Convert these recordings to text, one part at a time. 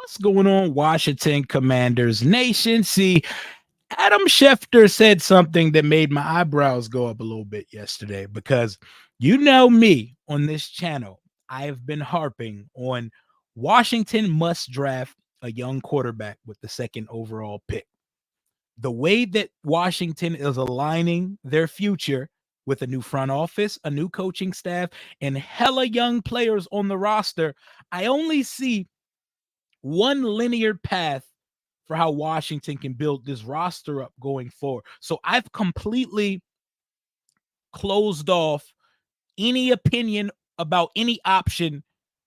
What's going on, Washington Commanders Nation? See, Adam Schefter said something that made my eyebrows go up a little bit yesterday because you know me on this channel. I have been harping on Washington must draft a young quarterback with the second overall pick. The way that Washington is aligning their future with a new front office, a new coaching staff, and hella young players on the roster, I only see one linear path for how Washington can build this roster up going forward. So I've completely closed off any opinion about any option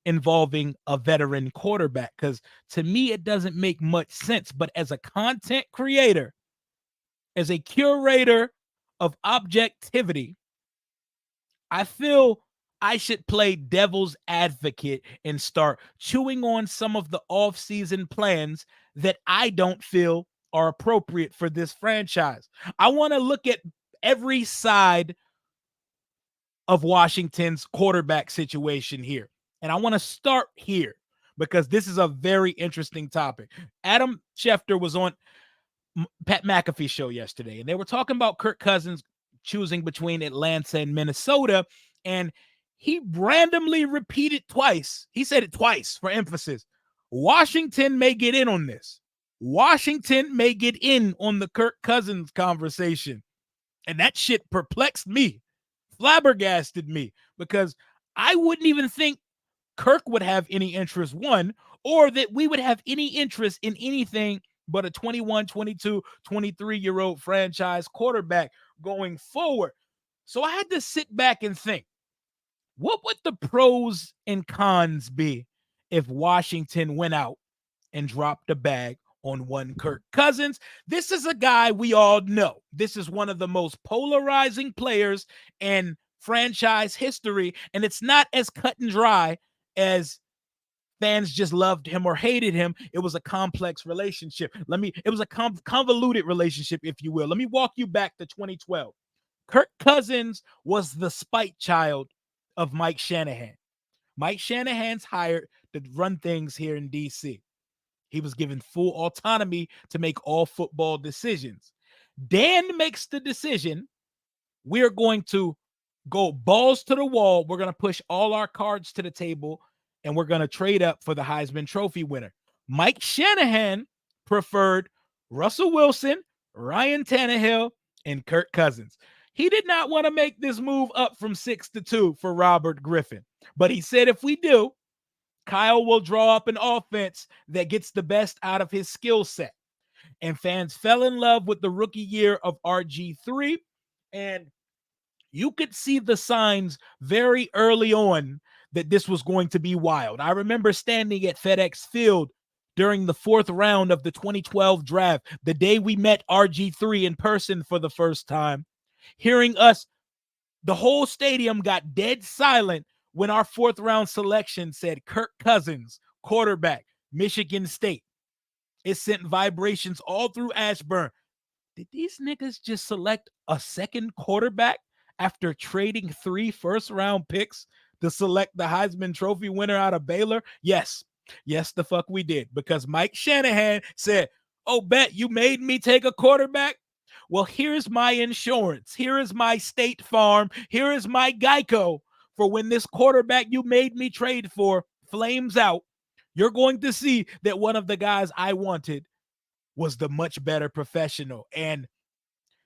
involving a veteran quarterback because to me, it doesn't make much sense. But as a content creator, as a curator of objectivity, I feel I should play devil's advocate and start chewing on some of the offseason plans that I don't feel are appropriate for this franchise. I want to look at every side of Washington's quarterback situation here. And I want to start here because this is a very interesting topic. Adam Schefter was on Pat McAfee's show yesterday, and they were talking about Kirk Cousins choosing between Atlanta and Minnesota, and he randomly repeated twice. He said it twice for emphasis. Washington may get in on this. Washington may get in on the Kirk Cousins conversation. And that shit perplexed me, flabbergasted me, because I wouldn't even think Kirk would have any interest, one, or that we would have any interest in anything but a 21, 22, 23-year-old franchise quarterback going forward. So I had to sit back and think, what would the pros and cons be if Washington went out and dropped a bag on one Kirk Cousins? This is a guy we all know. This is one of the most polarizing players in franchise history, and it's not as cut and dry as fans just loved him or hated him. It was a complex relationship. It was a convoluted relationship, if you will. Let me walk you back to 2012. Kirk Cousins was the spite child of Mike Shanahan. Mike Shanahan's hired to run things here in DC. He was given full autonomy to make all football decisions. Dan makes the decision. We're going to go balls to the wall. We're going to push all our cards to the table, and we're going to trade up for the Heisman Trophy winner. Mike Shanahan preferred Russell Wilson, Ryan Tannehill, and Kirk Cousins. He did not want to make this move up from 6-2 for Robert Griffin. But he said if we do, Kyle will draw up an offense that gets the best out of his skill set. And fans fell in love with the rookie year of RG3. And you could see the signs very early on that this was going to be wild. I remember standing at FedEx Field during the fourth round of the 2012 draft, the day we met RG3 in person for the first time, hearing us, the whole stadium got dead silent when our fourth round selection said Kirk Cousins, quarterback, Michigan State. It sent vibrations all through Ashburn. Did these niggas just select a second quarterback after trading 3 first-round picks to select the Heisman Trophy winner out of Baylor? Yes. Yes, the fuck we did. Because Mike Shanahan said, oh, bet you made me take a quarterback? Well, here's my insurance. Here is my State Farm. Here is my Geico for when this quarterback you made me trade for flames out. You're going to see that one of the guys I wanted was the much better professional. And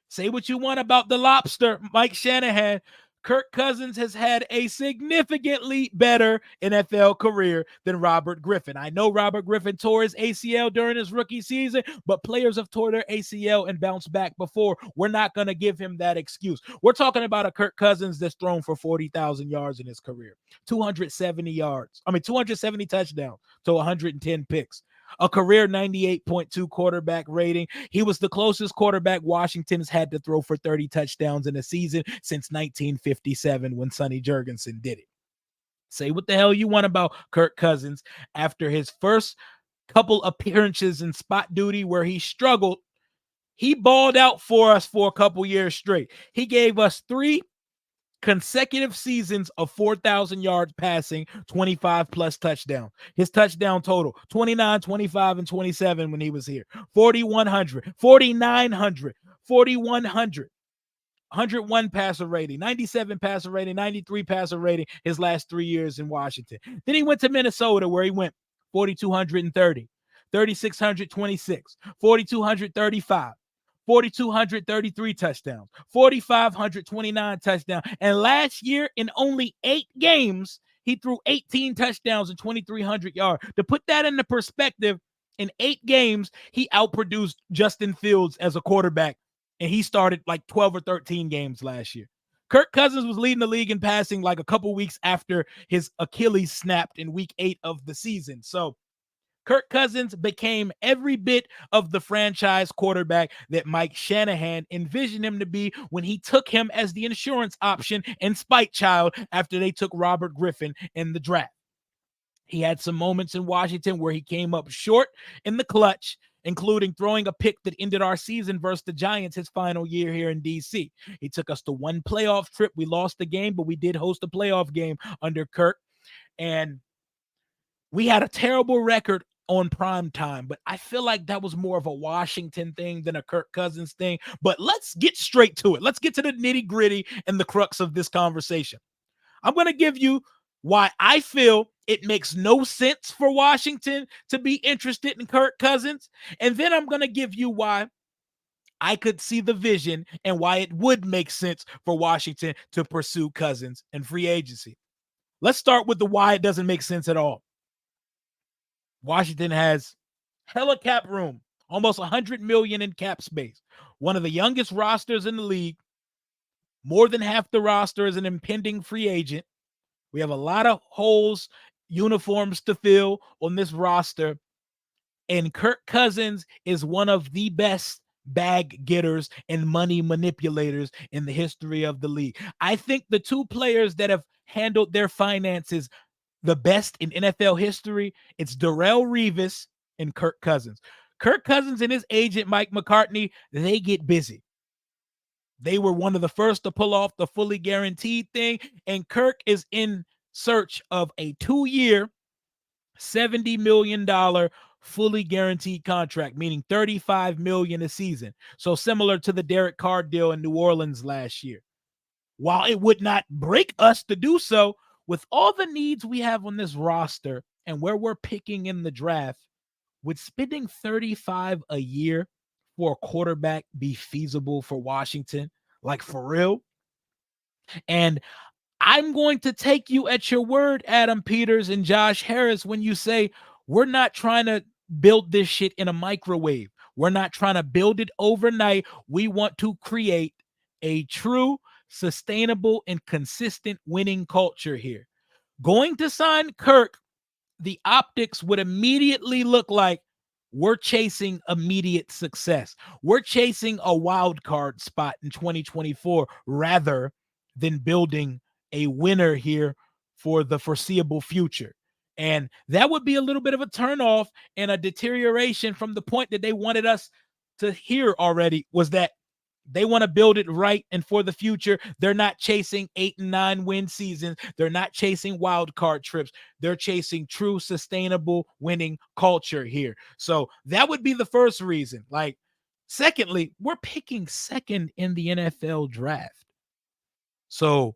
say what you want about the lobster, Mike Shanahan, Kirk Cousins has had a significantly better NFL career than Robert Griffin. I know Robert Griffin tore his ACL during his rookie season, but players have tore their ACL and bounced back before. We're not going to give him that excuse. We're talking about a Kirk Cousins that's thrown for 40,000 yards in his career, 270 touchdowns to 110 picks. A career 98.2 quarterback rating. He was the closest quarterback Washington's had to throw for 30 touchdowns in a season since 1957 when Sonny Jurgensen did it. Say what the hell you want about Kirk Cousins. After his first couple appearances in spot duty where he struggled, he balled out for us for a couple years straight. He gave us 3 consecutive seasons of 4,000 yards passing, 25 plus touchdowns. His touchdown total 29, 25, and 27 when he was here. 4,100, 4,900, 4,100. 101 passer rating, 97 passer rating, 93 passer rating his last 3 years in Washington. Then he went to Minnesota where he went 4,230, 3,626, 4,235, 4,233 touchdowns, 4,529 touchdowns. And last year, in only 8 games, he threw 18 touchdowns and 2,300 yards. To put that into perspective, in 8 games, he outproduced Justin Fields as a quarterback, and he started like 12 or 13 games last year. Kirk Cousins was leading the league in passing like a couple weeks after his Achilles snapped in week 8 of the season. So Kirk Cousins became every bit of the franchise quarterback that Mike Shanahan envisioned him to be when he took him as the insurance option and spite child after they took Robert Griffin in the draft. He had some moments in Washington where he came up short in the clutch, including throwing a pick that ended our season versus the Giants his final year here in D.C. He took us to one playoff trip. We lost the game, but we did host a playoff game under Kirk. And we had a terrible record on prime time, but I feel like that was more of a Washington thing than a Kirk Cousins thing. But let's get straight to it. Let's get to the nitty gritty and the crux of this conversation. I'm going to give you why I feel it makes no sense for Washington to be interested in Kirk Cousins. And then I'm going to give you why I could see the vision and why it would make sense for Washington to pursue Cousins and free agency. Let's start with the why it doesn't make sense at all. Washington has hella cap room, almost $100 million in cap space. One of the youngest rosters in the league. More than half the roster is an impending free agent. We have a lot of holes, uniforms to fill on this roster. And Kirk Cousins is one of the best bag getters and money manipulators in the history of the league. I think the two players that have handled their finances the best in NFL history, it's Darrelle Revis and Kirk Cousins. Kirk Cousins and his agent, Mike McCartney, they get busy. They were one of the first to pull off the fully guaranteed thing, and Kirk is in search of a 2-year, $70 million fully guaranteed contract, meaning $35 million a season. So similar to the Derek Carr deal in New Orleans last year. While it would not break us to do so, with all the needs we have on this roster and where we're picking in the draft, would spending $35 a year for a quarterback be feasible for Washington? Like, for real? And I'm going to take you at your word, Adam Peters and Josh Harris, when you say we're not trying to build this shit in a microwave. We're not trying to build it overnight. We want to create a true, sustainable, and consistent winning culture here. Going to sign Kirk, the optics would immediately look like we're chasing immediate success. We're chasing a wild card spot in 2024 rather than building a winner here for the foreseeable future. And that would be a little bit of a turnoff and a deterioration from the point that they wanted us to hear already, was that they want to build it right and for the future. They're not chasing 8 and 9 win seasons. They're not chasing wild card trips. They're chasing true, sustainable winning culture here. So that would be the first reason. Like, secondly, we're picking second in the NFL draft. So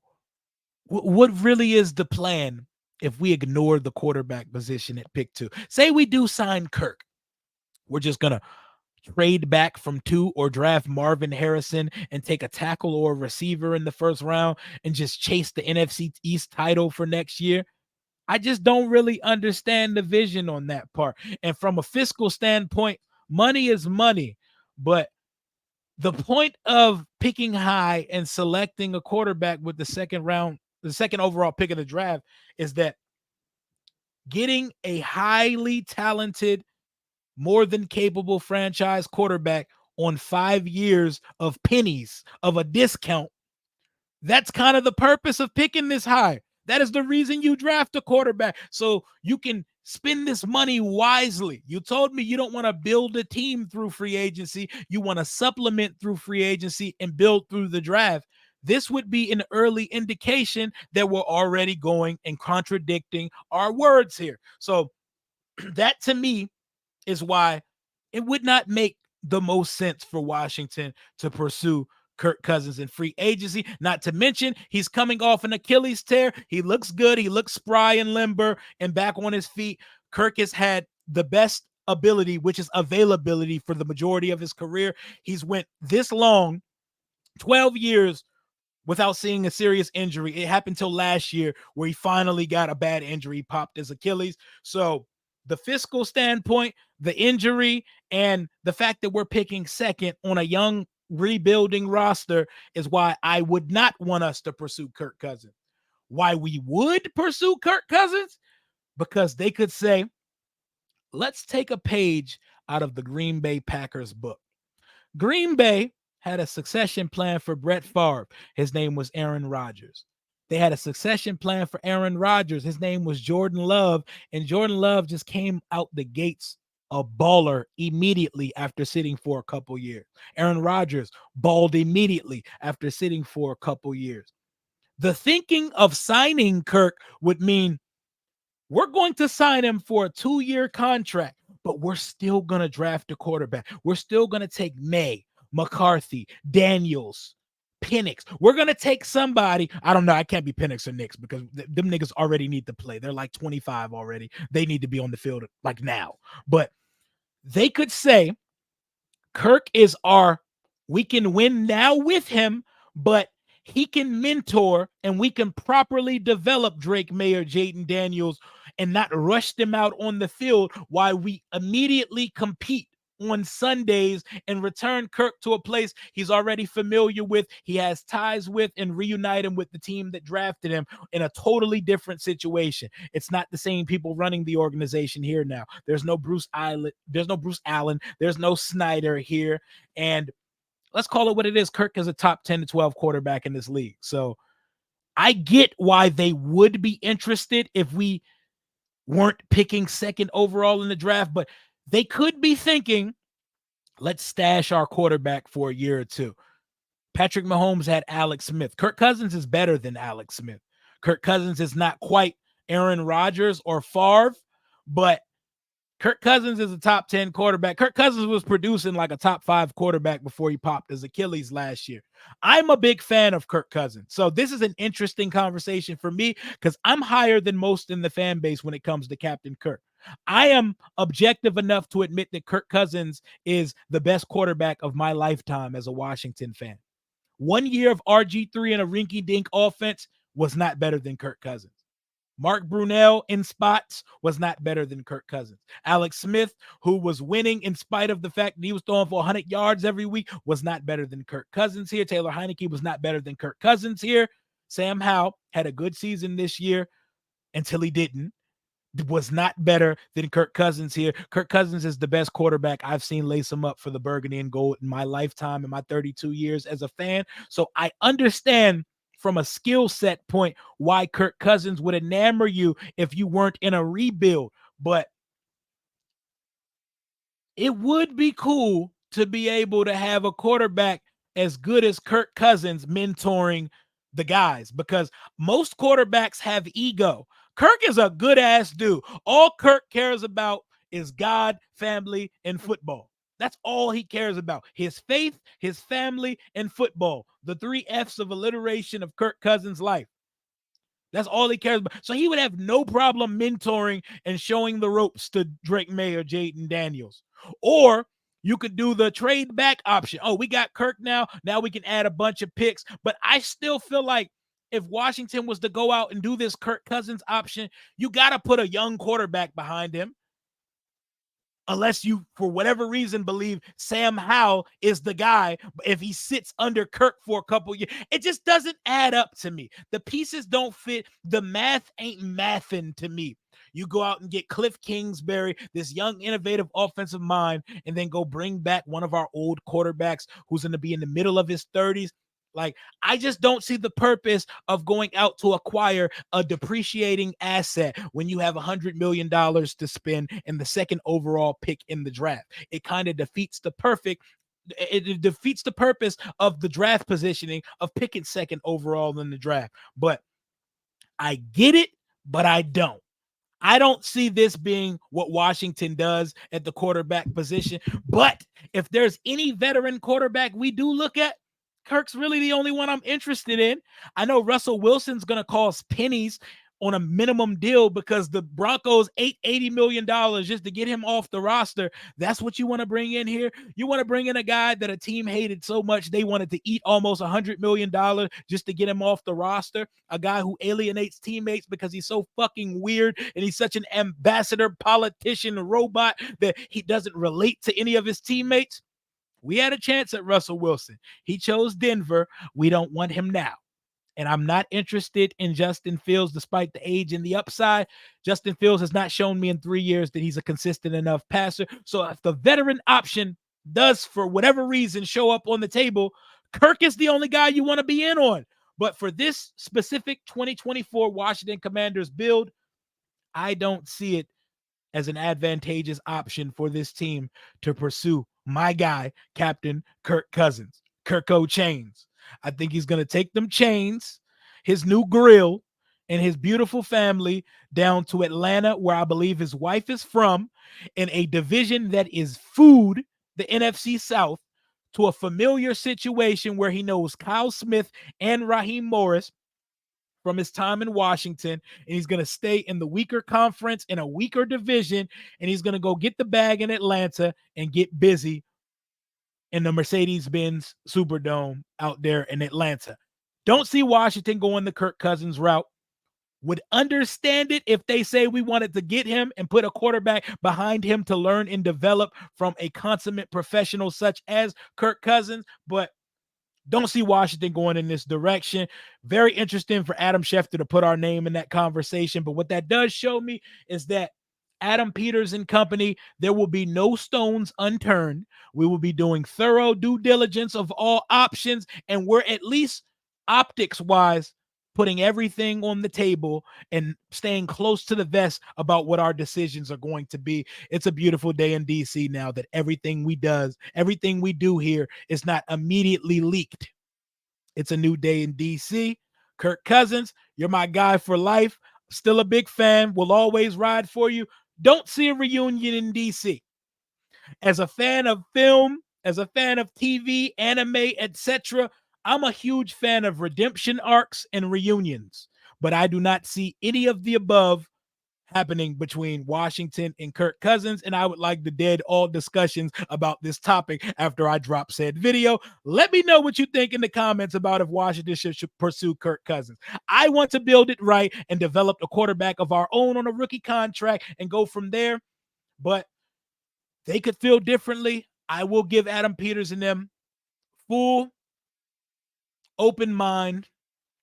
what really is the plan if we ignore the quarterback position at pick 2? Say we do sign Kirk. We're just going to trade back from 2 or draft Marvin Harrison and take a tackle or a receiver in the first round and just chase the NFC East title for next year. I just don't really understand the vision on that part. And from a fiscal standpoint, money is money. But the point of picking high and selecting a quarterback with the second overall pick of the draft is that getting a highly talented, more than capable franchise quarterback on 5 years of pennies of a discount. That's kind of the purpose of picking this high. That is the reason you draft a quarterback, so you can spend this money wisely. You told me you don't want to build a team through free agency. You want to supplement through free agency and build through the draft. this would be an early indication that we're already going and contradicting our words here. So that to me is why it would not make the most sense for Washington to pursue Kirk Cousins in free agency. Not to mention, he's coming off an Achilles tear. He looks good. He looks spry and limber and back on his feet. Kirk has had the best ability, which is availability, for the majority of his career. He's went this long, 12 years, without seeing a serious injury. It happened till last year where he finally got a bad injury. He popped his Achilles. So the fiscal standpoint, the injury, and the fact that we're picking second on a young rebuilding roster is why I would not want us to pursue Kirk Cousins. Why we would pursue Kirk Cousins? Because they could say, let's take a page out of the Green Bay Packers book. Green Bay had a succession plan for Brett Favre. His name was Aaron Rodgers. They had a succession plan for Aaron Rodgers. His name was Jordan Love. And Jordan Love just came out the gates a baller immediately after sitting for a couple years. Aaron Rodgers balled immediately after sitting for a couple years. The thinking of signing Kirk would mean we're going to sign him for a 2-year contract, but we're still going to draft a quarterback. We're still going to take May, McCarthy, Daniels, Penix. We're going to take somebody. I don't know. I can't be Penix or Nix because them niggas already need to play. They're like 25 already. They need to be on the field like now. But they could say Kirk is we can win now with him, but he can mentor and we can properly develop Drake Mayer, Jaden Daniels, and not rush them out on the field while we immediately compete on Sundays and return Kirk to a place he's already familiar with, he has ties with, and reunite him with the team that drafted him in a totally different situation. It's not the same people running the organization here now. There's no Bruce Allen. There's no Snyder here. And let's call it what it is. Kirk is a top 10 to 12 quarterback in this league. So I get why they would be interested if we weren't picking second overall in the draft, but they could be thinking, let's stash our quarterback for a year or two. Patrick Mahomes had Alex Smith. Kirk Cousins is better than Alex Smith. Kirk Cousins is not quite Aaron Rodgers or Favre, but Kirk Cousins is a top 10 quarterback. Kirk Cousins was producing like a top 5 quarterback before he popped his Achilles last year. I'm a big fan of Kirk Cousins. So this is an interesting conversation for me because I'm higher than most in the fan base when it comes to Captain Kirk. I am objective enough to admit that Kirk Cousins is the best quarterback of my lifetime as a Washington fan. 1 year of RG3 and a rinky-dink offense was not better than Kirk Cousins. Mark Brunell in spots was not better than Kirk Cousins. Alex Smith, who was winning in spite of the fact that he was throwing for 100 yards every week, was not better than Kirk Cousins here. Taylor Heineke was not better than Kirk Cousins here. Sam Howell had a good season this year until he didn't. Was not better than Kirk Cousins here. Kirk Cousins is the best quarterback I've seen lace him up for the burgundy and gold in my lifetime, in my 32 years as a fan. So I understand from a skill set point why Kirk Cousins would enamor you if you weren't in a rebuild. But it would be cool to be able to have a quarterback as good as Kirk Cousins mentoring the guys, because most quarterbacks have ego. Kirk is a good ass dude. All Kirk cares about is God, family, and football. That's all he cares about. His faith, his family, and football. The 3 F's of alliteration of Kirk Cousins' life. That's all he cares about. So he would have no problem mentoring and showing the ropes to Drake May or Jaden Daniels. Or you could do the trade back option. Oh, we got Kirk now. Now we can add a bunch of picks. But I still feel like if Washington was to go out and do this Kirk Cousins option, you got to put a young quarterback behind him. Unless you, for whatever reason, believe Sam Howell is the guy, if he sits under Kirk for a couple years, it just doesn't add up to me. The pieces don't fit. The math ain't mathing to me. You go out and get Cliff Kingsbury, this young, innovative offensive mind, and then go bring back one of our old quarterbacks who's going to be in the middle of his 30s. Like, I just don't see the purpose of going out to acquire a depreciating asset when you have $100 million to spend and the second overall pick in the draft. It kind of defeats the it defeats the purpose of the draft positioning of picking second overall in the draft. But I get it, but I don't. I don't see this being what Washington does at the quarterback position. But if there's any veteran quarterback we do look at, Kirk's really the only one I'm interested in. I know Russell Wilson's going to cost pennies on a minimum deal because the Broncos ate $80 million just to get him off the roster. That's what you want to bring in here. You want to bring in a guy that a team hated so much they wanted to eat almost $100 million just to get him off the roster. A guy who alienates teammates because he's so fucking weird and he's such an ambassador, politician, robot that he doesn't relate to any of his teammates. We had a chance at Russell Wilson. He chose Denver. We don't want him now. And I'm not interested in Justin Fields despite the age and the upside. Justin Fields has not shown me in 3 years that he's a consistent enough passer. So if the veteran option does, for whatever reason, show up on the table, Kirk is the only guy you want to be in on. But for this specific 2024 Washington Commanders build, I don't see it as an advantageous option for this team to pursue my guy, Captain Kirk Cousins, Kirko Chains. I think he's going to take them chains, his new grill, and his beautiful family down to Atlanta, where I believe his wife is from, in a division that is food, the NFC South, to a familiar situation where he knows Kyle Smith and Raheem Morris from his time in Washington, and he's going to stay in the weaker conference in a weaker division, and he's going to go get the bag in Atlanta and get busy in the Mercedes-Benz Superdome out there in Atlanta. Don't see Washington going the Kirk Cousins route. Would understand it if they say we wanted to get him and put a quarterback behind him to learn and develop from a consummate professional such as Kirk Cousins, but don't see Washington going in this direction. Very interesting for Adam Schefter to put our name in that conversation. But what that does show me is that Adam Peters and company, there will be no stones unturned. We will be doing thorough due diligence of all options, and we're at least optics-wise putting everything on the table and staying close to the vest about what our decisions are going to be. It's a beautiful day in DC now that everything we do here is not immediately leaked. It's a new day in DC. Kirk Cousins, you're my guy for life. Still a big fan. Will always ride for you. Don't see a reunion in DC. As a fan of film, as a fan of TV, anime, etc., I'm a huge fan of redemption arcs and reunions, but I do not see any of the above happening between Washington and Kirk Cousins, and I would like to dead all discussions about this topic after I drop said video. Let me know what you think in the comments about if Washington should pursue Kirk Cousins. I want to build it right and develop a quarterback of our own on a rookie contract and go from there, but they could feel differently. I will give Adam Peters and them full open mind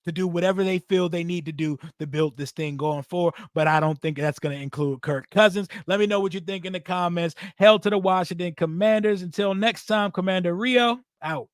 to do whatever they feel they need to do to build this thing going forward. But I don't think that's going to include Kirk Cousins. Let me know what you think in the comments. Hell to the Washington Commanders. Until next time, Commander Rio, out.